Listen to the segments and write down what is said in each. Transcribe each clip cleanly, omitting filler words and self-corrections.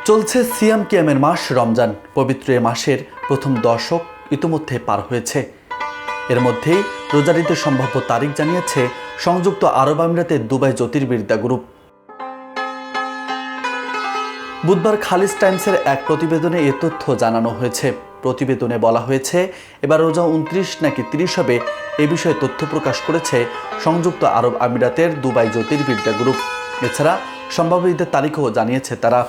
চলছে সিয়াম কিয়ামের মাস রমজান। পবিত্র এ মাসের প্রথম দশক ইতিমধ্যে পার হয়েছে। এর মধ্যেই রোজার ঈদের সম্ভাব্য তারিখ জানিয়েছে সংযুক্ত আরব আমিরাতের দুবাই জ্যোতির্বিদ্যা গ্রুপ। বুধবার খালিজ টাইমসের এক প্রতিবেদনে এ তথ্য জানানো হয়েছে। প্রতিবেদনে বলা হয়েছে, এবার রোজা 29 নাকি 30 হবে এ বিষয়ে তথ্য প্রকাশ করেছে সংযুক্ত আরব আমিরাতের দুবাই জ্যোতির্বিদ্যা গ্রুপ। এছাড়া সম্ভাব্য ঈদের তারিখও জানিয়েছে তারা।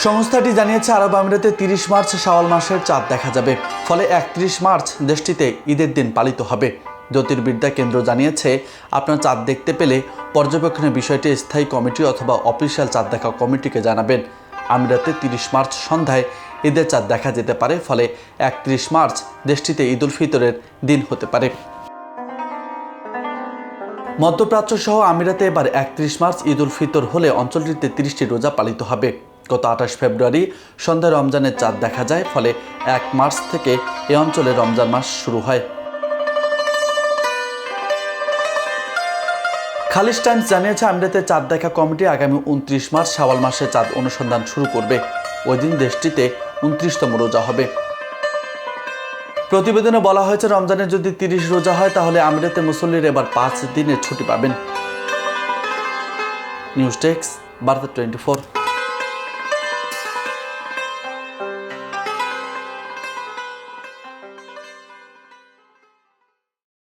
সংস্থাটি জানিয়েছে, আরব আমিরাতে 30 মার্চ শাওয়াল মাসের চাঁদ দেখা যাবে। ফলে 31 মার্চ দেশটিতে ঈদের দিন পালিত হবে। জ্যোতির্বিদ্যা কেন্দ্র জানিয়েছে, আপনার চাঁদ দেখতে পেলে পর্যবেক্ষণের বিষয়টি স্থায়ী কমিটি অথবা অফিসিয়াল চাঁদ দেখা কমিটিকে জানাবেন। আমিরাতে 30 মার্চ সন্ধ্যায় ঈদের চাঁদ দেখা যেতে পারে। ফলে 31 মার্চ দেশটিতে ঈদ উল ফিতরের দিন হতে পারে। মধ্যপ্রাচ্য সহ আমিরাতে এবার 31 মার্চ ঈদ উল ফিতর হলে অঞ্চলটিতে 30টি রোজা পালিত হবে। গত 28 ফেব্রুয়ারি সন্ধ্যায় রমজানের চাঁদ দেখা যায়। ফলে 1 মার্চ থেকে এ অঞ্চলে রমজান মাস শুরু হয়। খালিজ টাইমস জানিয়েছে, আমিরাতে চাঁদ দেখা কমিটি আগামী 29 মার্চ শাওয়াল মাসে চাঁদ অনুসন্ধান শুরু করবে। ওই দিন দেশটিতে 29তম রোজা হবে। প্রতিবেদনে বলা হয়েছে, রমজানের যদি 30 রোজা হয় তাহলে আমিরাতে মুসল্লিরা এবার 5 দিনের ছুটি পাবেন। নিউজ ডেস্ক, বার্তা 24।